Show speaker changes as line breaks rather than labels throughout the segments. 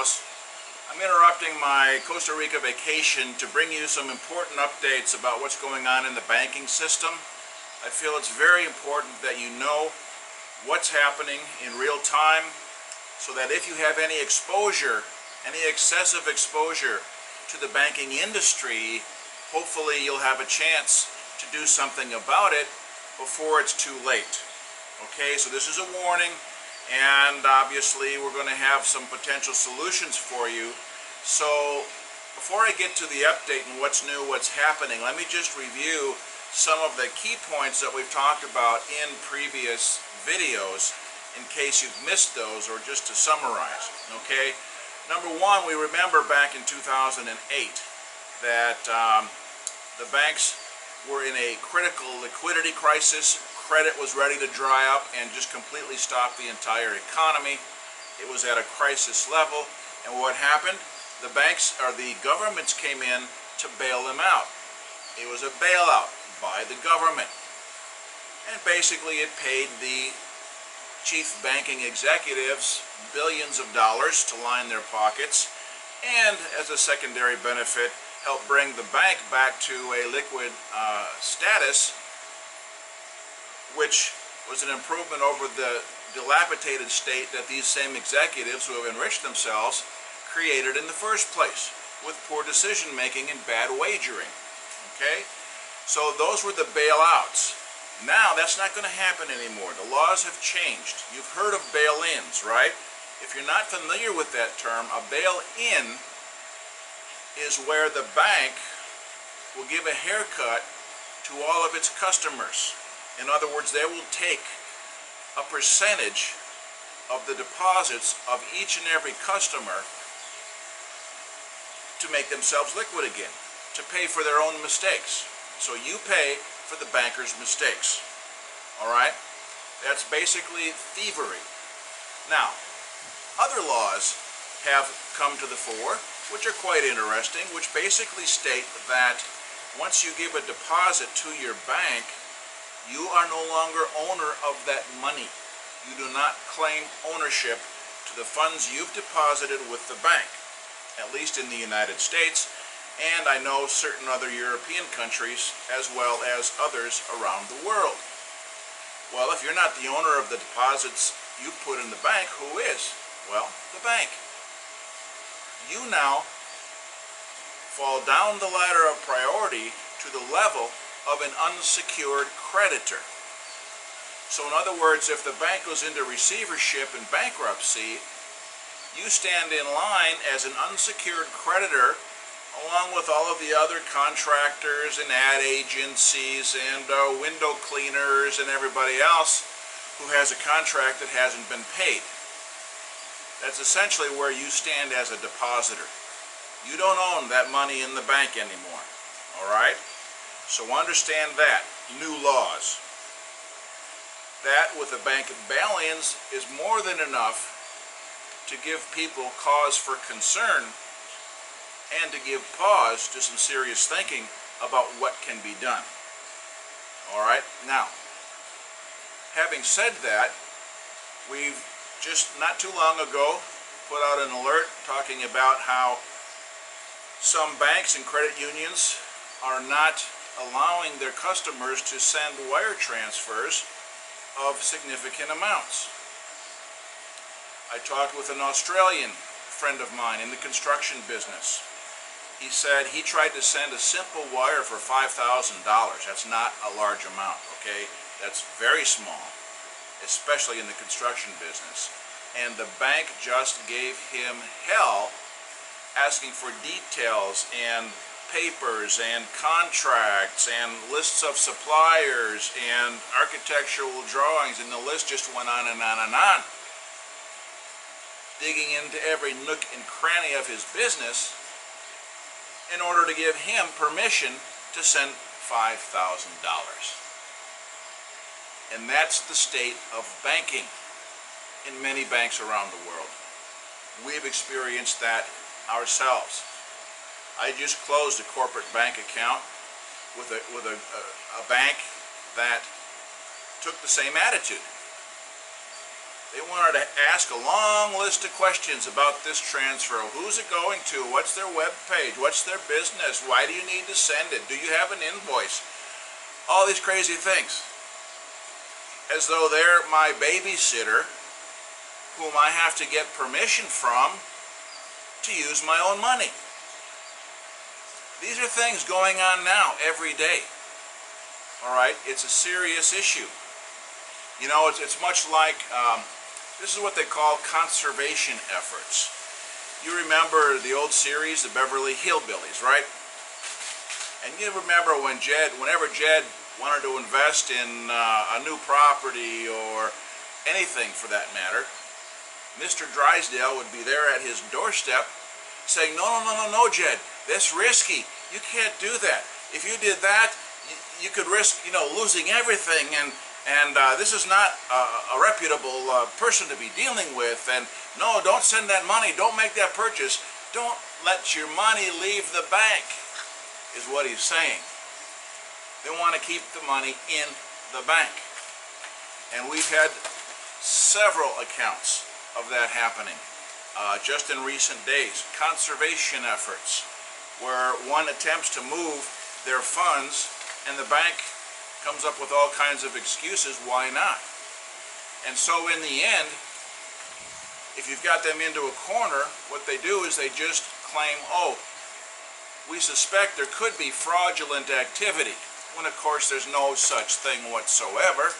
house. I'm interrupting my Costa Rica vacation to bring you some important updates about what's going on in the banking system. I feel it's very important that you know what's happening in real time so that if you have any exposure, any excessive exposure to the banking industry, hopefully you'll have a chance to do something about it before it's too late. Okay, so this is a warning, and obviously we're going to have some potential solutions for you. So before I get to the update and what's new, what's happening, let me just review some of the key points that we've talked about in previous videos in case you've missed those, or just to summarize. Okay, number one, we remember back in 2008 that the banks were in a critical liquidity crisis. Credit was ready to dry up and just completely stop the entire economy. It was at a crisis level, and what happened? The banks, or the governments, came in to bail them out. It was a bailout by the government, and basically it paid the chief banking executives billions of dollars to line their pockets, and as a secondary benefit, helped bring the bank back to a liquid status, which was an improvement over the dilapidated state that these same executives who have enriched themselves created in the first place, with poor decision making and bad wagering. Okay, so those were the bailouts. Now that's not going to happen anymore. The laws have changed. You've heard of bail-ins, right? If you're not familiar with that term, a bail-in is where the bank will give a haircut to all of its customers. In other words, they will take a percentage of the deposits of each and every customer to make themselves liquid again, to pay for their own mistakes. So you pay for the banker's mistakes. All right? That's basically thievery. Now, other laws have come to the fore, which are quite interesting, which basically state that once you give a deposit to your bank, you are no longer owner of that money. You do not claim ownership to the funds you've deposited with the bank, at least in the United States, and I know certain other European countries as well as others around the world. Well, if you're not the owner of the deposits you put in the bank, who is? Well, the bank. You now fall down the ladder of priority to the level of an unsecured creditor. So in other words, if the bank goes into receivership and bankruptcy, you stand in line as an unsecured creditor along with all of the other contractors and ad agencies and window cleaners and everybody else who has a contract that hasn't been paid. That's essentially where you stand as a depositor. You don't own that money in the bank anymore. All right? So understand that. New laws. That with the bank bail-ins is more than enough to give people cause for concern and to give pause to some serious thinking about what can be done. All right? Now, having said that, we've just not too long ago put out an alert talking about how some banks and credit unions are not allowing their customers to send wire transfers of significant amounts. I talked with an Australian friend of mine in the construction business. He said he tried to send a simple wire for $5,000. That's not a large amount, okay? That's very small, especially in the construction business. And the bank just gave him hell asking for details and papers and contracts and lists of suppliers and architectural drawings, and the list just went on and on and on, digging into every nook and cranny of his business in order to give him permission to send $5,000. And that's the state of banking in many banks around the world. We've experienced that ourselves. I just closed a corporate bank account with a bank that took the same attitude. They wanted to ask a long list of questions about this transfer. Who's it going to? What's their web page? What's their business? Why do you need to send it? Do you have an invoice? All these crazy things. As though they're my babysitter, whom I have to get permission from to use my own money. These are things going on now every day. All right, it's a serious issue. You know, it's much like, this is what they call conservation efforts. You remember the old series, the Beverly Hillbillies, right? And you remember when whenever Jed wanted to invest in a new property or anything for that matter, Mr. Drysdale would be there at his doorstep saying, no, no, no, no, no, Jed, that's risky. You can't do that. If you did that, you could risk, losing everything, and this is not a reputable person to be dealing with, and no, don't send that money, don't make that purchase, don't let your money leave the bank, is what he's saying. They want to keep the money in the bank. And we've had several accounts of that happening just in recent days. Conservation efforts, where one attempts to move their funds and the bank comes up with all kinds of excuses why not. And so in the end, if you've got them into a corner, what they do is they just claim, oh, we suspect there could be fraudulent activity, when of course there's no such thing whatsoever.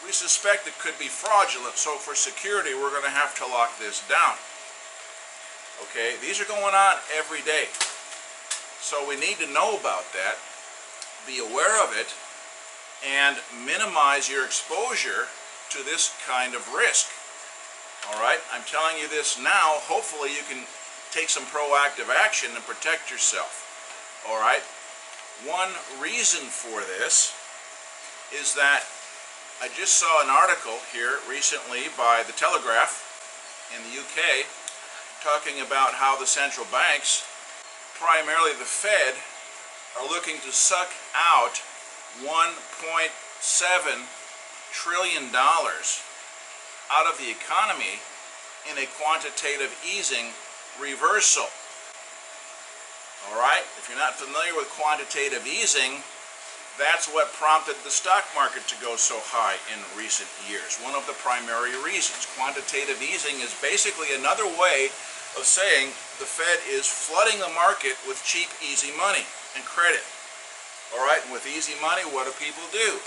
We suspect it could be fraudulent, so for security we're going to have to lock this down. Okay, these are going on every day. So we need to know about that, be aware of it, and minimize your exposure to this kind of risk. Alright, I'm telling you this now, hopefully you can take some proactive action and protect yourself. Alright, one reason for this is that I just saw an article here recently by the Telegraph in the UK talking about how the central banks, primarily the Fed, are looking to suck out $1.7 trillion out of the economy in a quantitative easing reversal. Alright, if you're not familiar with quantitative easing, that's what prompted the stock market to go so high in recent years. One of the primary reasons. Quantitative easing is basically another way of saying the Fed is flooding the market with cheap, easy money and credit. Alright, and with easy money, what do people do?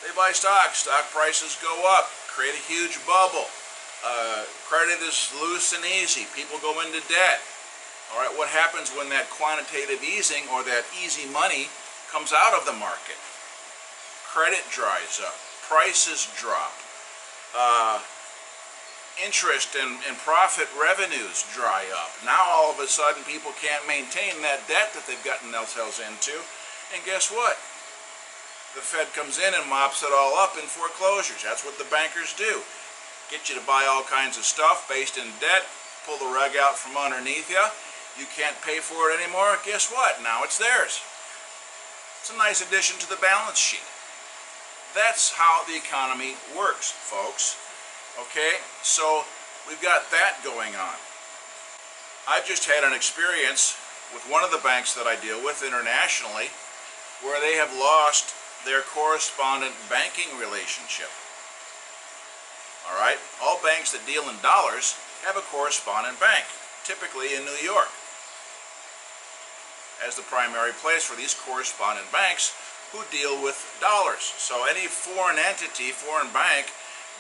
They buy stocks. Stock prices go up, create a huge bubble. Credit is loose and easy. People go into debt. Alright, what happens when that quantitative easing or that easy money comes out of the market? Credit dries up, prices drop, interest and profit revenues dry up. Now all of a sudden people can't maintain that debt that they've gotten themselves into, and guess what? The Fed comes in and mops it all up in foreclosures. That's what the bankers do. Get you to buy all kinds of stuff based in debt, pull the rug out from underneath you. You can't pay for it anymore. Guess what? Now it's theirs. It's a nice addition to the balance sheet. That's how the economy works, folks. Okay, so we've got that going on. I've just had an experience with one of the banks that I deal with internationally where they have lost their correspondent banking relationship. Alright, all banks that deal in dollars have a correspondent bank, typically in New York, as the primary place for these correspondent banks who deal with dollars. So any foreign entity, foreign bank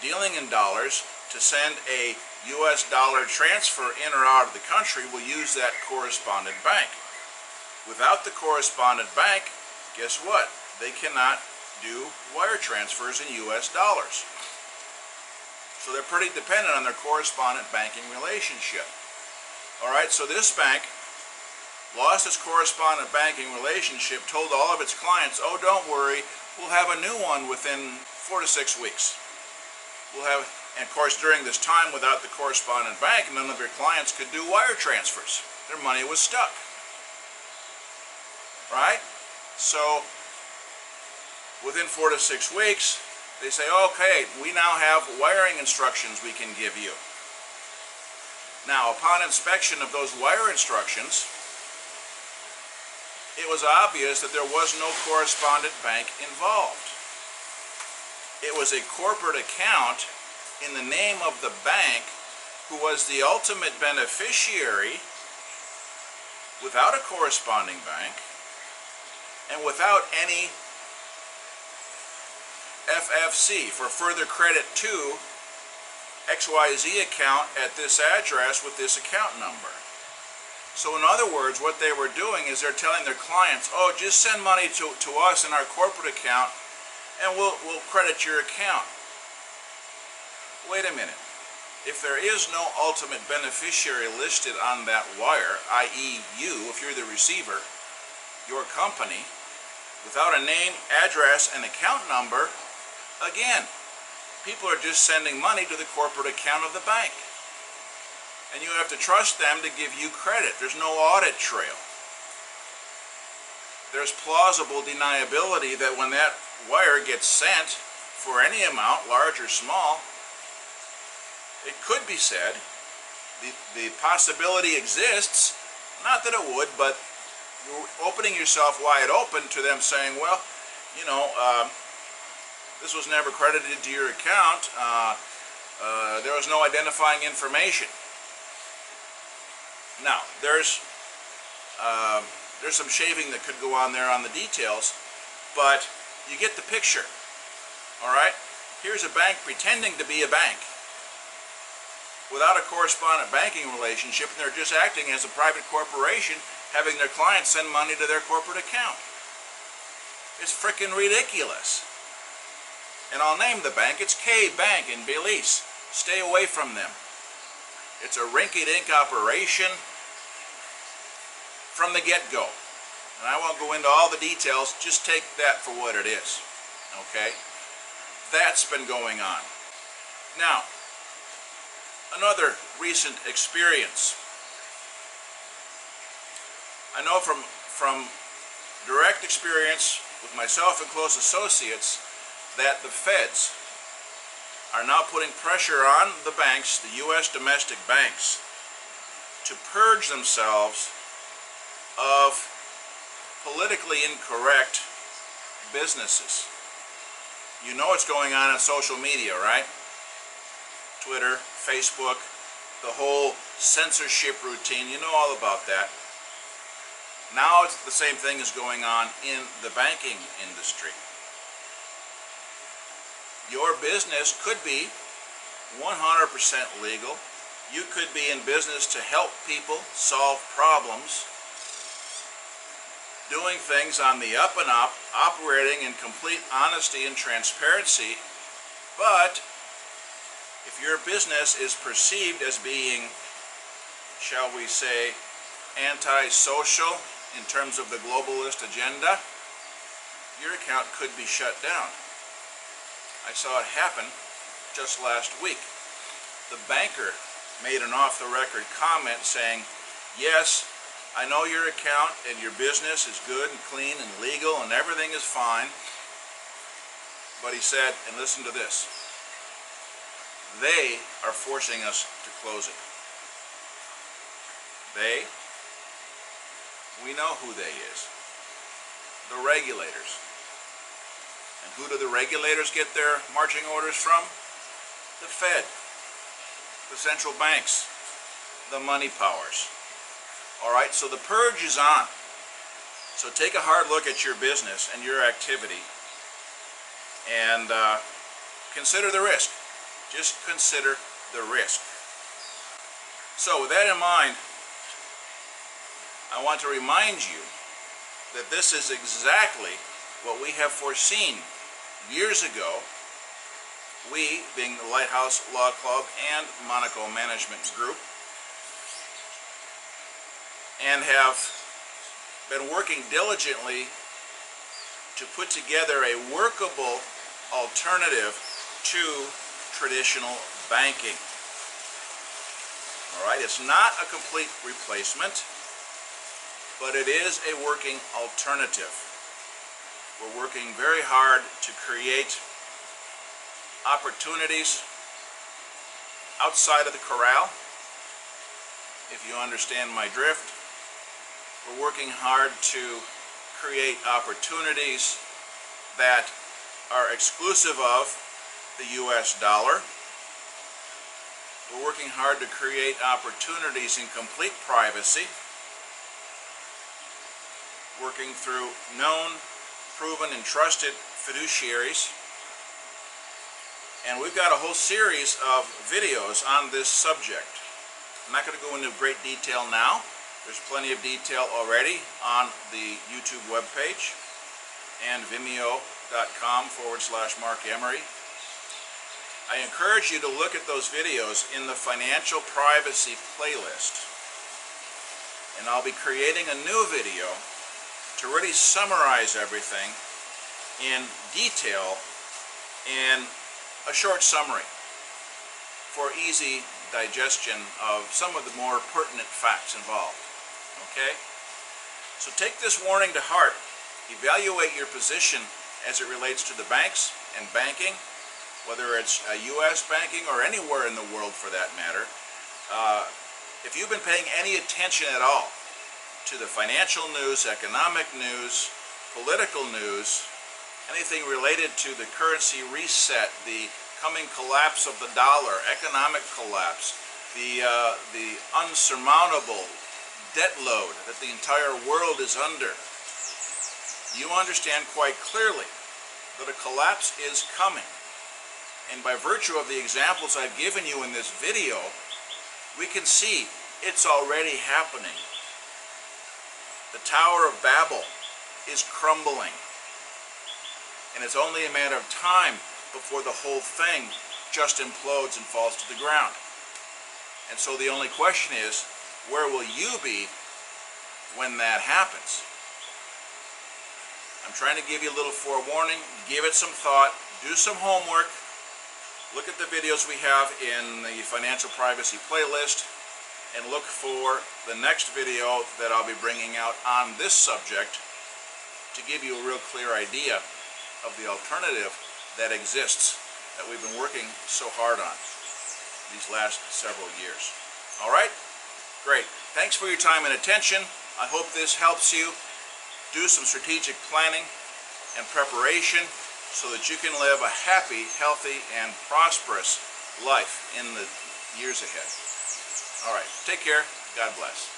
dealing in dollars to send a US dollar transfer in or out of the country will use that correspondent bank. Without the correspondent bank, guess what? They cannot do wire transfers in US dollars. So they're pretty dependent on their correspondent banking relationship. Alright, so this bank lost its correspondent banking relationship, told all of its clients, oh, don't worry, we'll have a new one within 4 to 6 weeks. We'll have, and of course during this time without the correspondent bank, none of your clients could do wire transfers. Their money was stuck. Right? So within 4 to 6 weeks, They say, okay, we now have wiring instructions we can give you. Now, upon inspection of those wire instructions, it was obvious that there was no correspondent bank involved. It was a corporate account in the name of the bank who was the ultimate beneficiary without a corresponding bank and without any FFC for further credit to XYZ account at this address with this account number. So in other words, what they were doing is they're telling their clients, oh, just send money to us in our corporate account and we'll credit your account. Wait a minute. If there is no ultimate beneficiary listed on that wire, i.e. you, if you're the receiver, your company, without a name, address, and account number, again, people are just sending money to the corporate account of the bank. And you have to trust them to give you credit. There's no audit trail. There's plausible deniability that when that wire gets sent for any amount, large or small, it could be said, the possibility exists, not that it would, but you're opening yourself wide open to them saying, well, you know, this was never credited to your account, there was no identifying information. Now, there's some shaving that could go on there on the details, but you get the picture, all right? Here's a bank pretending to be a bank without a correspondent banking relationship, and they're just acting as a private corporation, having their clients send money to their corporate account. It's frickin' ridiculous. And I'll name the bank. It's K Bank in Belize. Stay away from them. It's a rinky-dink operation from the get-go. And I won't go into all the details, just take that for what it is. Okay? That's been going on. Now, another recent experience. I know from direct experience with myself and close associates that the feds are now putting pressure on the banks, the U.S. domestic banks, to purge themselves of politically incorrect businesses. You know what's going on social media, right? Twitter, Facebook, the whole censorship routine, you know all about that. Now it's the same thing is going on in the banking industry. Your business could be 100% legal. You could be in business to help people solve problems, doing things on the up and up, operating in complete honesty and transparency, but if your business is perceived as being, shall we say, anti-social in terms of the globalist agenda, your account could be shut down. I saw it happen just last week. The banker made an off-the-record comment saying, yes, I know your account and your business is good and clean and legal and everything is fine, but he said, and listen to this, they are forcing us to close it. They, we know who they is. The regulators. And who do the regulators get their marching orders from? The Fed, the central banks, the money powers. All right, so the purge is on. So take a hard look at your business and your activity and consider the risk. Just consider the risk. So with that in mind, I want to remind you that this is exactly what we have foreseen years ago, we, being the Lighthouse Law Club and Monaco Management Group, and have been working diligently to put together a workable alternative to traditional banking. All right, it's not a complete replacement, but it is a working alternative. We're working very hard to create opportunities outside of the corral, if you understand my drift. We're working hard to create opportunities that are exclusive of the US dollar. We're working hard to create opportunities in complete privacy, working through known, proven, and trusted fiduciaries. And we've got a whole series of videos on this subject. I'm not going to go into great detail now. There's plenty of detail already on the YouTube webpage and vimeo.com/Mark Emery. I encourage you to look at those videos in the financial privacy playlist. And I'll be creating a new video to really summarize everything in detail in a short summary for easy digestion of some of the more pertinent facts involved. Okay? So take this warning to heart. Evaluate your position as it relates to the banks and banking, whether it's U.S. banking or anywhere in the world for that matter. If you've been paying any attention at all to the financial news, economic news, political news, anything related to the currency reset, the coming collapse of the dollar, economic collapse, the unsurmountable debt load that the entire world is under, you understand quite clearly that a collapse is coming. And by virtue of the examples I've given you in this video, we can see it's already happening. The Tower of Babel is crumbling. And it's only a matter of time before the whole thing just implodes and falls to the ground. And so the only question is, where will you be when that happens? I'm trying to give you a little forewarning. Give it some thought. Do some homework. Look at the videos we have in the financial privacy playlist, and look for the next video that I'll be bringing out on this subject to give you a real clear idea of the alternative that exists that we've been working so hard on these last several years. All right? Great. Thanks for your time and attention. I hope this helps you do some strategic planning and preparation so that you can live a happy, healthy, and prosperous life in the years ahead. All right, take care. God bless.